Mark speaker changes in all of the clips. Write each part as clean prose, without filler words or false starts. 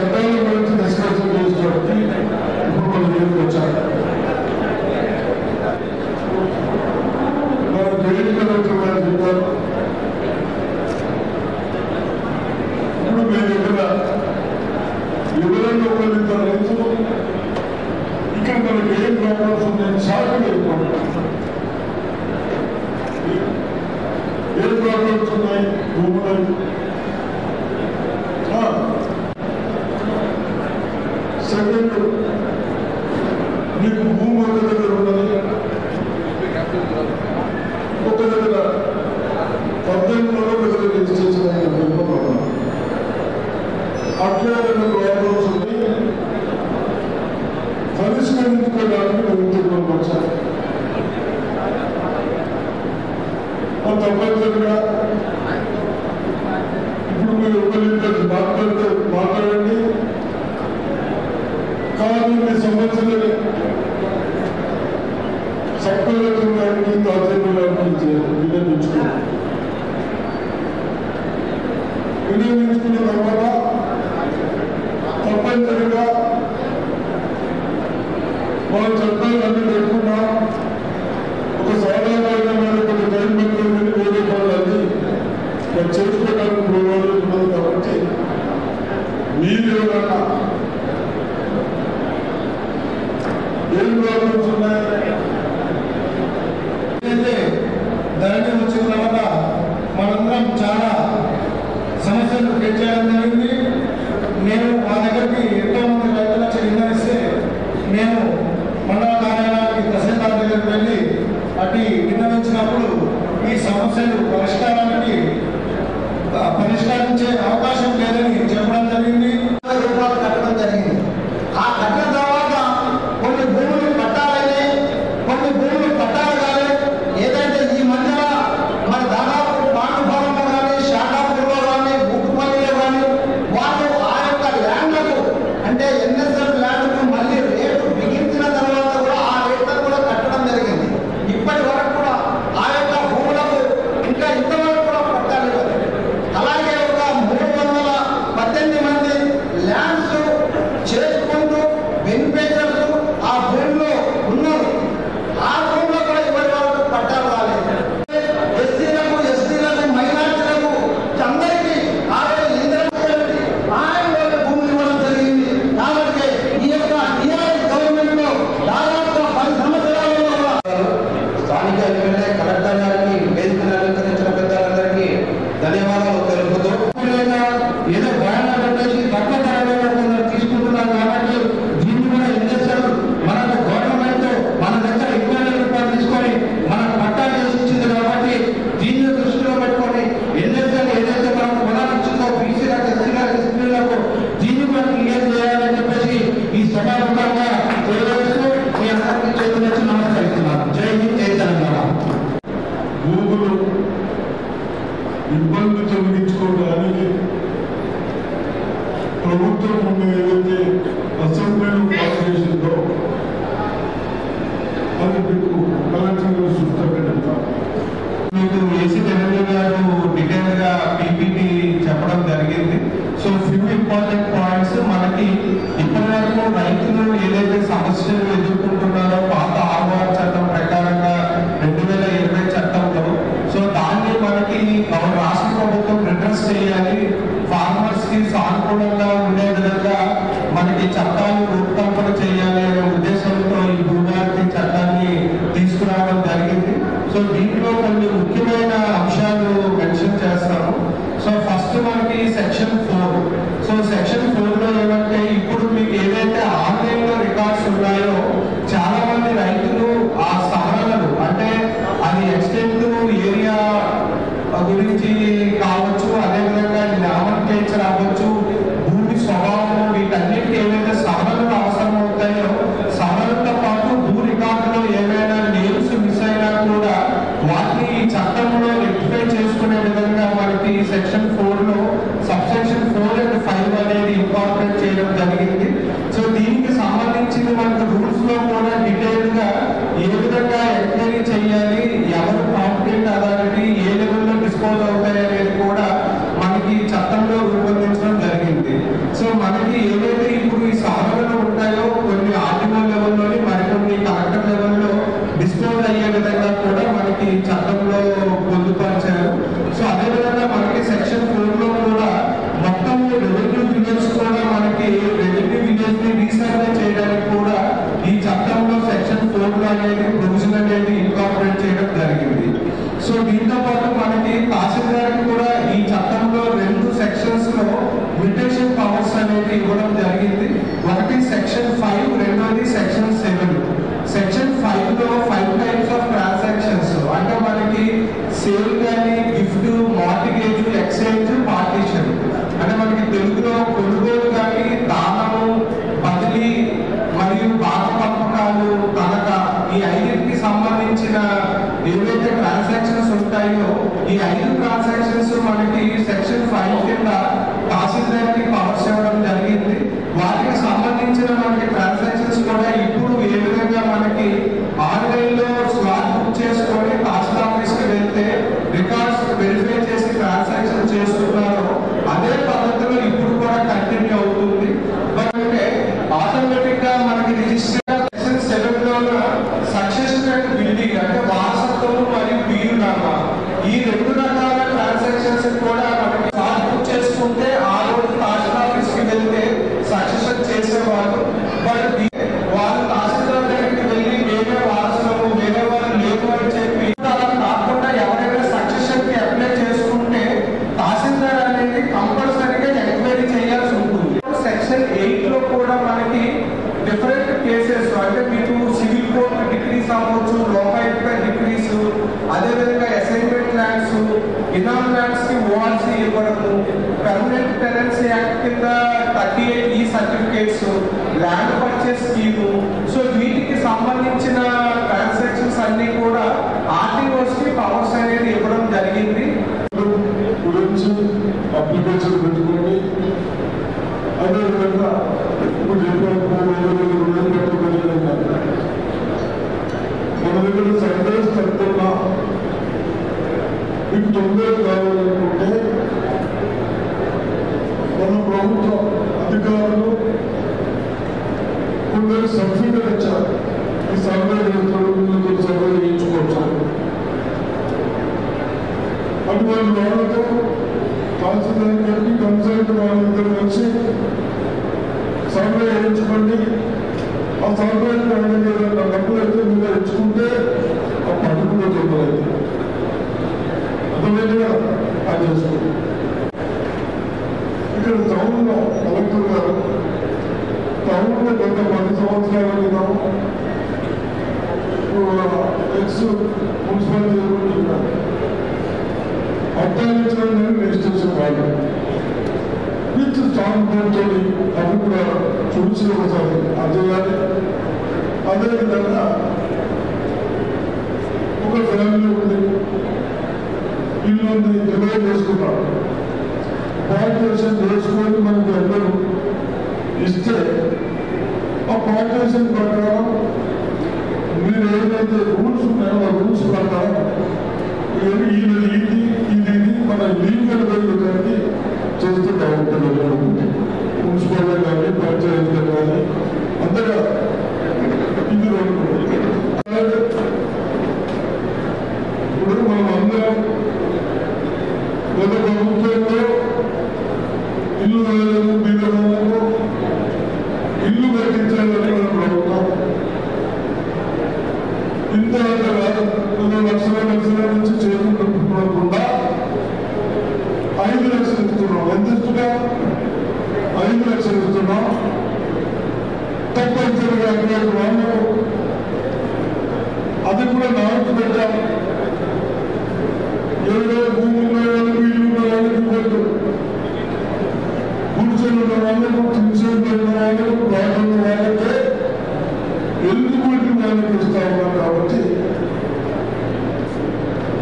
Speaker 1: చట్టాల గురించి డిస్కషన్ చేసుకోవడానికి ఇప్పుడు మన దగ్గరికి వచ్చారు. మన జైలు కలెక్టర్ గారు చెప్పారు, ఇప్పుడు మీ దగ్గర ఎవరైనా ఒకరితో రైతులు ఇక్కడ మనకి ఏం ప్రాబ్లమ్స్ ఉన్నాయని షార్ట్గా చెప్పుకుంటారు. ఏం ప్రాబ్లమ్స్ ఉన్నాయి భూములు? సెకండ్, మీకు భూమి ఒక దగ్గర ఉన్నది, ఒక దగ్గర 18లో దగ్గర రిజిస్ట్రేషన్ అయిన అట్లా రెండు ప్రాబ్లమ్స్ ఉంది. పరిష్కరించుకోవడానికి ప్రభుత్వం వచ్చారు. తప్పనిసరిగా ఇప్పుడు మీరు ఒకరిద్దరు మాట్లాడండి. కానూని సమస్యలని సబ్ కలెక్టర్ గారికి తహసీల్దార్ గారికి వినియోగించుకున్న తర్వాత తప్పనిసరిగా మన చట్టాలు అన్ని పెట్టుకున్నాం. ఒక సాధారణమైన కొన్ని టైం పెట్టుకుని వేరే పనులన్నీ చేసుకోవడానికి ప్రోగ్రాలు ఉన్నది. కాబట్టి మీరు ఏమన్నా ఏం ప్రాబ్లమ్స్ ఉన్నాయి అయితే ధరణి వచ్చిన తర్వాత మనందరం చాలా సమస్యలు ఫేస్ చేయడం జరిగింది. నేను మా దగ్గరికి ఎంతో మంది రైతుల విన్నవిస్తే నేను మండల కార్యాలయానికి తహసీల్దార్ దగ్గరికి వెళ్ళి అటు విన్నవించినప్పుడు ఈ సమస్యలు పరిష్కరించే అవకాశం లేదని చెప్పడం జరిగింది. రూపాయలు కట్టడం జరిగింది. ఆ కట్టిన తర్వాత కొన్ని భూములు పట్టాలని, కొన్ని భూములు పట్టాలు కానీ ఏదైతే ఈ మధ్యన మన దాదాపు పాండుపాలెంలో కానీ, శాఖాపూర్లో కానీ, బూటుపల్లిలో కానీ వాళ్ళు ఆ యొక్క ల్యాండ్లకు అంటే ఎన్ఎస్ఎల్ ల్యాండ్కు మళ్ళీ రేటు బిగించిన తర్వాత కూడా ఆ రేట్లను కూడా కట్టడం జరిగింది. ఇప్పటి వరకు కూడా ఆ యొక్క భూములకు ఇంకా ఇంతవరకు కూడా పట్టాలి. అలాగే ఒక 318 మంది ల్యాండ్స్ చేసుకుంటూ బెనిఫిషియర్స్ ఆ భూమిలో ఉన్నారు. ఆ భూమిలో కూడా ఇప్పటి వరకు పట్టాలు రాలేదు. ఎస్సీలకు, ఎస్టీలకు, మైనార్టీలకు అందరికీ భూములు ఇవ్వడం జరిగింది. కాబట్టి ఈ యొక్క టీఆర్ఎస్ గవర్నమెంట్ లో దాదాపు 10 సంవత్సరాలలో స్థానిక ఎమ్మెల్యే కలెక్టర్ గారికి వేదికను అలంకరించిన పెద్దలందరికీ ధన్యవాదాలు తెలుపుతూ ఏదో భయాన్ని పెట్టేసి తక్కువ ధరలో కొందరు తీసుకుంటున్నారు. కాబట్టి దీన్ని కూడా ఇన్వెస్టర్ మనకు గవర్నమెంట్ మన దగ్గర 20,000 రూపాయలు తీసుకొని మనకు పట్టాలు చేసి ఇచ్చింది. కాబట్టి దీన్ని దృష్టిలో పెట్టుకొని ఇన్వెస్టర్ ఏదైతే మనకు పొలాలు ఇచ్చిందో బీసీలకు, ఎస్సీలకు, ఎస్టీలకు దీన్ని కూడా క్లియర్ చేయాలని చెప్పేసి ఈ సభాముఖంగా తెలియజేస్తూ మీ అందరికీ చేతులెత్తి నమస్కరిస్తున్నాను. జై హింద్, జై తెలంగాణ. భూములు ఇబ్బంది తొలగించుకోవడానికి ప్రభుత్వం ఏదైతే అసెంబ్లీలో పాస్ చేసిందో అది మీకు కలెక్టర్ గారు చూస్తాం.
Speaker 2: మీకు ఏసీ తెలంగాణ గారు డీటెయిల్ గా పీపీటీ చెప్పడం జరిగింది. సో ఫ్యూ ఇంపార్టెంట్ పాయింట్స్ మనకి ఇప్పటి వరకు రైతులు ఏదైతే సమస్యలు ఎదుర్కొంటున్నారో పాత ఆర్వార్ చట్టం ప్రకారంగా 2020 చట్టంలో సో దాన్ని మనకి రాష్ట్ర ప్రభుత్వం రిడ్రెస్ చేయాలి. ఫార్మర్స్ కి సానుకూలంగా ఉండే విధంగా మనకి చట్టాలు రూపకల్పన చేయాలి అనే ఉద్దేశంతో ఈ భూభారతి చట్టాన్ని తీసుకురావడం జరిగింది. సో దీంట్లో కొన్ని ముఖ్యమైన అంశాలు మెన్షన్ చేస్తాము. సో ఫస్ట్ మనకి సెక్షన్ 4. సో సెక్షన్ 4లో ఏమంటే ఇప్పుడు మీకు ఏదైతే ఆన్లైన్ లో రికార్డ్స్ ఉన్నాయో చాలా మంది రైతులు ఆ సవరణలు అంటే అది ఎక్స్టెంట్ ఏరియా గురించి కావచ్చు, అదేవిధంగా నామకల్చర్ అవ్వచ్చు, భూమి స్వభావం, వీటన్నిటికీ ఏవైతే సవరణలు లిమిటేషన్ పవర్స్ అనేది ఇవ్వడం జరిగింది. ఒకటి సెక్షన్ 5, రెండోది సెక్షన్ 7. సెక్షన్ 5లో 5 టైప్స్ ఆఫ్ ట్రాన్సాక్షన్స్ అంటే మనకి సేల్ కానీ, గిఫ్ట్, మార్టిగేజ్, ఎక్స్చేంజ్, పార్టీషన్. అంటే మనకి తెలుగులో కొనుగోలు కానీ, దానము, బదిలీ మరియు పాత పంపకాలు, తనఖా, ఈ 5కి సంబంధించిన ఏవైతే ట్రాన్సాక్షన్స్ ఉంటాయో ఈ 5 ట్రాన్సాక్షన్స్ మనకి సెక్షన్ 5 కింద తహసీల్దార్కి పవర్స్ ఇవ్వడం జరిగింది. వాటికి సంబంధించిన మనకి ట్రాన్సాక్షన్స్ కూడా ఇప్పుడు ఏ విధంగా మనకి ఆన్లైన్లో స్లాట్ బుక్ చేసుకొని తహసీల్ ఆఫీస్కి వెళ్తే రికార్డ్స్ వెరిఫై చేసి ట్రాన్సాక్షన్ చేస్తున్నారో అదే పద్ధతిలో ఇప్పుడు కూడా కంటిన్యూ అవుతుంది. అంటే ఆటోమేటిక్ గా మనకి రిజిస్టర్ సెక్షన్ 7లో సక్సెషన్ అండ్ బిల్డింగ్ అంటే వారసత్వం మరియు పీయునామా, ఈ 2 రకాల ట్రాన్సాక్షన్స్ కూడా మనకి స్లాట్ బుక్ చేసుకుంటే ఆ రోజు తహసీల్ ఆఫీస్కి వెళ్తే సక్సెషన్ చేసేవారు. బట్ వాళ్ళు తహసీల్దార్ దగ్గరికి వెళ్ళి వేరే వారసులు వేరే వాళ్ళు లేవు అని చెప్పి అలా కాకుండా ఎవరైనా సక్సెషన్ కి అప్లై చేసుకుంటే తహసీల్దార్ అనేది కంపల్సరీగా ఎంక్వైరీ చేయాల్సి ఉంటుంది. సెక్షన్ 8లో కూడా మనకి డిఫరెంట్ కేసెస్ అంటే మీకు సివిల్ కోర్టు డిగ్రీస్ అవ్వచ్చు, లోకాయుక్త డిగ్రీస్, అదేవిధంగా అసైన్మెంట్ ల్యాండ్స్, ఇనామ్ ల్యాండ్స్ కి ఓఆర్సీ ఇవ్వడము, పర్మనెంట్ టెనెన్సీ యాక్ట్ కింద 38E certificates, land purchase scheme. So వీటికి సంబంధించిన ట్రాన్సాక్షన్స్ అన్ని కూడా ఆర్టీఓస్కి పవర్స్ అనేది ఇవ్వడం జరిగింది.
Speaker 3: గురించి అప్లికేషన్ పెట్టుకోండి. అదేవిధంగా ఇప్పుడు మన దగ్గర సర్వేస్ తరపున మీకు 9 కావాలనుకుంటే మన ప్రభుత్వ అధికారులు కొందరు సబ్సిడీ ఇచ్చారు. ఈ సర్వే చేస్తున్న సర్వే చేయించుకోవచ్చు. అటువంటి వాళ్ళతో తహసీల్దార్ గారికి కన్సల్ట్ వాళ్ళతో కలిసి సర్వే చేయించుకోండి. ఆ సర్వే డబ్బులు అయితే మీరు ఇచ్చుకుంటే ఆ పని కూడా తొందరైతే అర్థమైందిగా అది చేసుకోండి. ఇక్కడ టౌన్లో కలెక్టర్ గారు టౌన్లో గత 10 సంవత్సరాల క్రితం ఎక్స్ మున్సిపాలిటీ అర్థాయించడం రిజిస్ట్రేషన్ కాదు విత్ స్టాంప్ బోర్డ్తో అది కూడా చూసి ఒకసారి అదేయాలి. అదేవిధంగా ఒక ఫ్యామిలీ ఉంది, ఇల్లు డివైడ్ చేసుకున్నాడు, పార్టీషన్ చేసుకొని మనకు అందరూ ఇస్తే ఆ పార్టీషన్ ప్రకారం మీరు ఏదైతే రూల్స్ ఉన్నాయో ఆ రూల్స్ ప్రకారం ఇది మన లీగల్ వేయడానికి చేస్తూ బాగుంటుంది. మున్సిపల్గా కానీ పంచాయతీలో కానీ అంతగా ఇది ఇప్పుడు మనం అందరం గత ప్రభుత్వంలో ఇల్లు వేయలేదు, బీదలకు ఇల్లు కట్టించాలని మనం ప్రభుత్వం ఇంత లక్షల నుంచి చేరుకుంటున్నా 5 లక్షలు ఇస్తున్నాం. ఎంత ఇస్తున్నాం? 5 లక్షలు ఇస్తున్నాం. తప్పనిసరిగా అటువంటి వాళ్ళు అది కూడా నాలుగు పెట్టాం. ఎవరో భూమి ఉన్న వాళ్ళకి ఇల్లు ఉన్న వాళ్ళకి ఇవ్వద్దు. కూర్చొని ఉన్న వాళ్ళకు, తిరిగి ఉన్న వాళ్ళకు, బాగున్న వాళ్ళకే ఎందుకు వాళ్ళకి ఇస్తా ఉన్నాం. కాబట్టి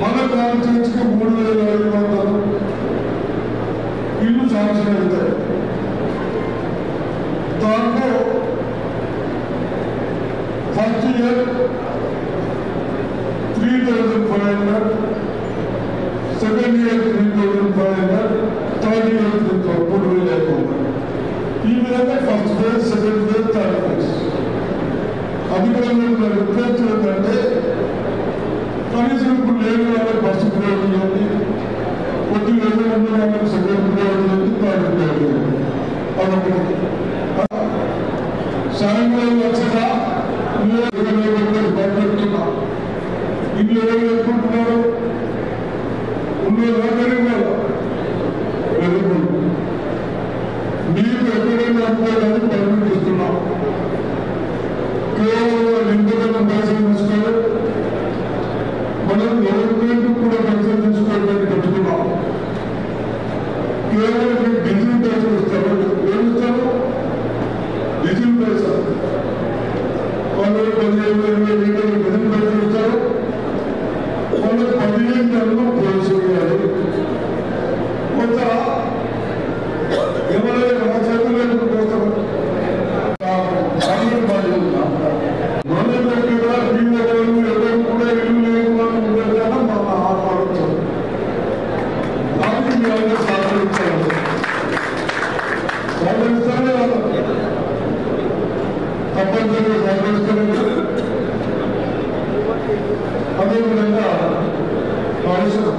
Speaker 3: మన కాన్స్టిట్యూన్సీకి 3,500 ఇల్లు శాంక్షన్ అవుతాయి. దాంట్లో first year 3,500, second year 3,500, third year 3,500. ఈ విధంగా first phase, second phase, third phase. అది కూడా మీరు రిక్వెస్ట్ ఏంటంటే కనీసం ఇప్పుడు లేని వాళ్ళకి ఫస్ట్ ప్రియారిటీ ఇవ్వండి, కొద్దిగా ఉన్న వాళ్ళకి సెకండ్ ప్రియారిటీ ఇవ్వండి, థర్డ్ ప్రియారిటీ ఇవ్వండి. అదొకటి. సాయంకాలం వచ్చేదా పెడుతున్నా ఇంట్లో ఎవరు ఎత్తుకుంటున్నారు? ఉన్న వెరీ గుడ్. చదువుకోవడానికి పర్మిట్ ఇస్తున్నాం. కేవలం ఇంకొక పైసలు తీసుకొని మనం గవర్నమెంట్ కూడా పైసలు తీసుకోవడానికి పెట్టుకున్నాం. కేవలం డీజిల్ పైసలు ఇస్తారు. ఏమి ఇస్తారు? డీజిల్ పైసలు 15,000 లీటర్లు డీజిల్ పైసలు ఇస్తారు. వాళ్ళు 15 నెలలు పోలీసు వేయాలి. కొంత ఎవరైనా చదువులకు పోతారు. ఎవరు కూడా ఇల్లు లేకుండా ఉండేదాన్ని మన ఆలోచన. దానికి మీరు సహకరించాలి. సహకరిస్తానే తప్పనిసరిగా సహకరిస్తాను. అదేవిధంగా అవసరం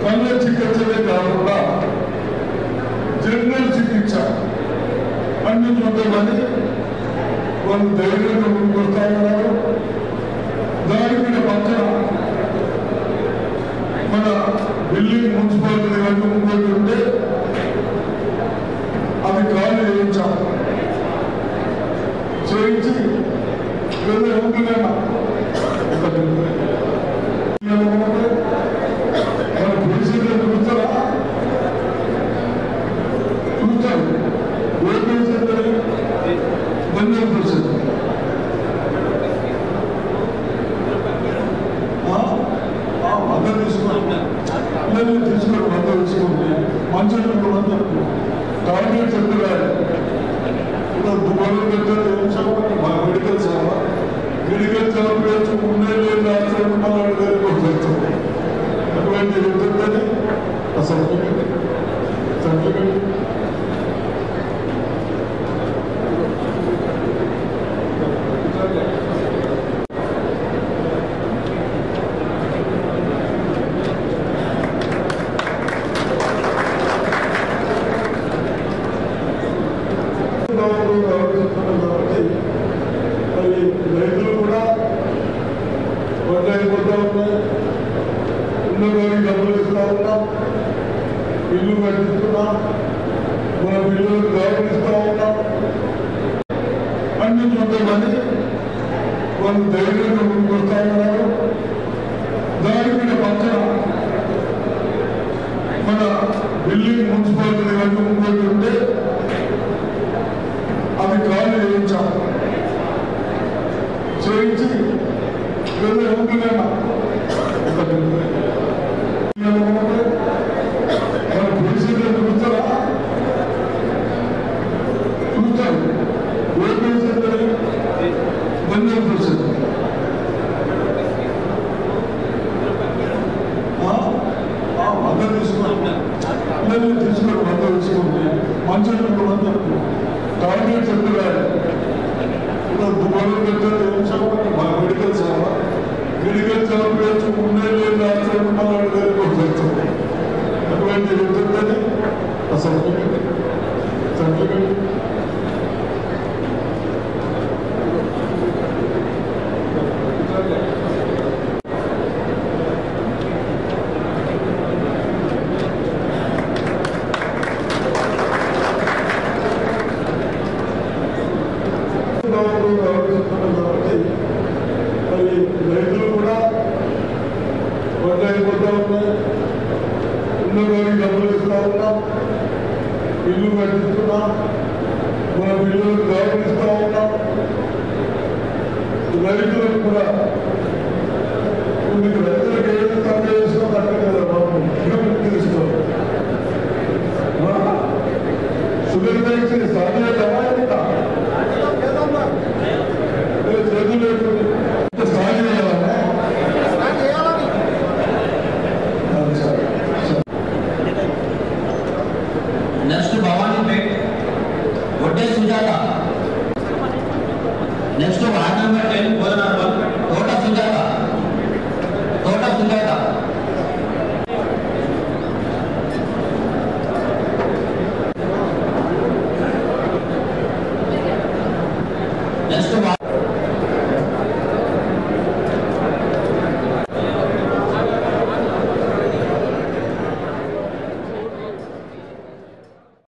Speaker 3: కళ్ళ చికిత్సలే కాకుండా జనరల్ చికిత్స అన్ని చూద్దామని వాళ్ళు ధైర్యంగా ముందుకొస్తా ఉన్నారు. దాని మీద పక్కన మన బిల్డింగ్ మున్సిపాలిటీ వరకు ముందుకు ఉంటే అది ఖాళీ చేయించి ఉంటున్నా మన పోలీసులు చూస్తారా? చూస్తారు. ఏ పోలీసు బంధువులు పోలీసులు మద్దతు తీసుకోండి. పిల్లల్ని తీసుకోండి. మద్దతు తీసుకోండి. మంచి మద్దతు టాబ్లెట్స్ ఎత్తురాలి. దుబాలు పెట్టారు. ఏం సేవ? మెడికల్ సేవ. మెడికల్ సేవ పేర్చు ఉండే లేదు అటువంటి ఉంటుందని అసలు రైతులు కూడా వడ్లైపోతా ఉన్నాయి. ఉన్నవారికి డబ్బులు ఇస్తా ఉన్నాం. ఇల్లు కట్టిస్తున్నాం. మన పిల్లలకు గౌరవిస్తా ఉన్నాం. అన్ని చూద్దామని వాళ్ళు ధైర్యంగా ముందుకొస్తా ఉన్నారు. దాని మీద పక్కన మన బిల్డింగ్ మున్సిపాలిటీ వరకు ముందుకు ఉంటే అది ఖాళీ చేయించి ఉంటున్నా మన పోలీసులు చూస్తారా? చూస్తారు. ఏ పోలీసు? బంధువులు పోలీసులు మద్దతు తీసుకోండి. పిల్లల్ని తీసుకోండి. మద్దతు తీసుకోండి. మంచి మద్దతు టాబ్లెట్స్ ఎత్తురాలి. దుబాలు పెట్టారు. ఏం సేవ? మెడికల్ సేవ. మెడికల్ సేవ పేర్చు ఉండే లేదు అటువంటి ఉంటుందని అసలు రైతులు కూడా వడ్లైపోతా ఉన్నాయి. ఉన్నవారికి డబ్బులు ఇస్తా ఉన్నాం. ఇల్లు కట్టిస్తున్నాం. మన పిల్లలకు గౌరవిస్తా ఉన్నాం. రైతులకు కూడా